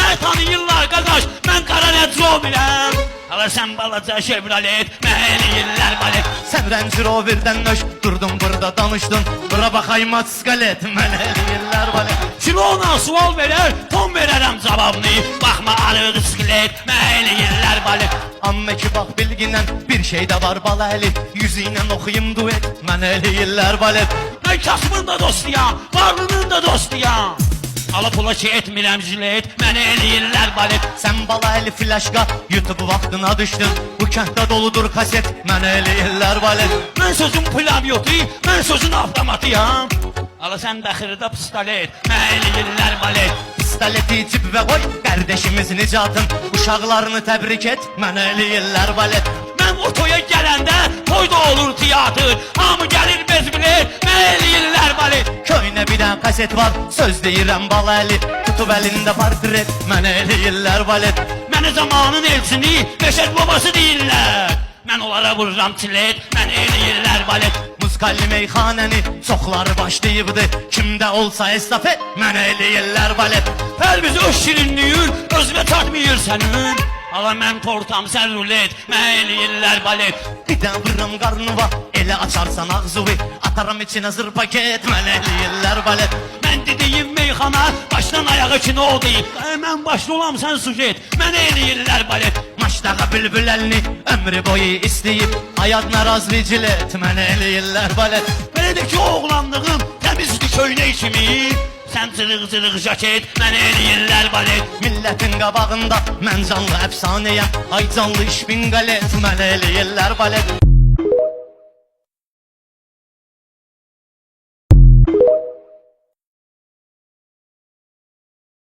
Məni tanıyırlar qardaş, mən Qara Necrovirəm. Hala sən balaca Chevrolet, mənə eləyirlər balet. Sən Range Rover'dən nöş, durdun burada danışdın. Bura baxay Maskalet, mənə eləyirlər balet. Kilona sual verər, ton verərəm cavabını. Baxma arıq skelet, mənə eləyirlər balet. Amma ki bax bilginən bir şey də var bala əli. Yüzü ilə oxuyum duet, mənə eləyirlər balet. Mən kasımın da dostuyam, varlının da dostuyam. Ala pula ki etmirəm jilet, mənə eləyirlər balet. Sən bala əli flaşqa, YouTube vaxtına düşdün. Bu kənddə doludur kaset, mənə eləyirlər balet. Mən sözün plavyotu, mən sözün avtomatıyam. Ala sən də xırda pistolet, mənə eləyirlər balet. Pistoleti cib və qoy, qardeşimiz nicatın. Uşaqlarını təbrik et, mənə eləyirlər balet. Mən otoya gələndə toyda olur teatr. Hamı gəlir bez bilet, mənə eləyirlər balet. Köynə bir dənə kaset var, söz deyirəm bala əli. Tutub əlində portret, mənə eləyirlər balet. Mənə zamanın elçini, Beşər babası deyirlər. Mən onlara vururam çilet, mənə eləyirlər balet. Muskalli meyxanəni çoxları başlayıbdı. Kimdə olsa estafet, mənə eləyirlər balet. Hər bizi öz şirinliyir, özünə çatmıyır sənin. Ala mən tortam, sən rulet, mənə eləyirlər balet. Birdən vururam qarnıva, elə açarsan ağzıvi. Ataram içinə zır paket, mənə eləyirlər balet. Mən dediyim meyxana, başdan ayağa kino oldu. Mən başda olam, sən sujet, mənə eləyirlər balet. Maçdağa bülbül əlini ömrü boyu istəyib. Ayadına razı cilet, mənə eləyirlər balet. Belə də ki oğlanlığım, təmizli köynək kimi. Sən cırıq-cırıq jaket, mənə eləyirlər balet. Millətin qabağında mən canlı əfsanəyəm. Ay canlı işbin qalet, mənə eləyirlər balet.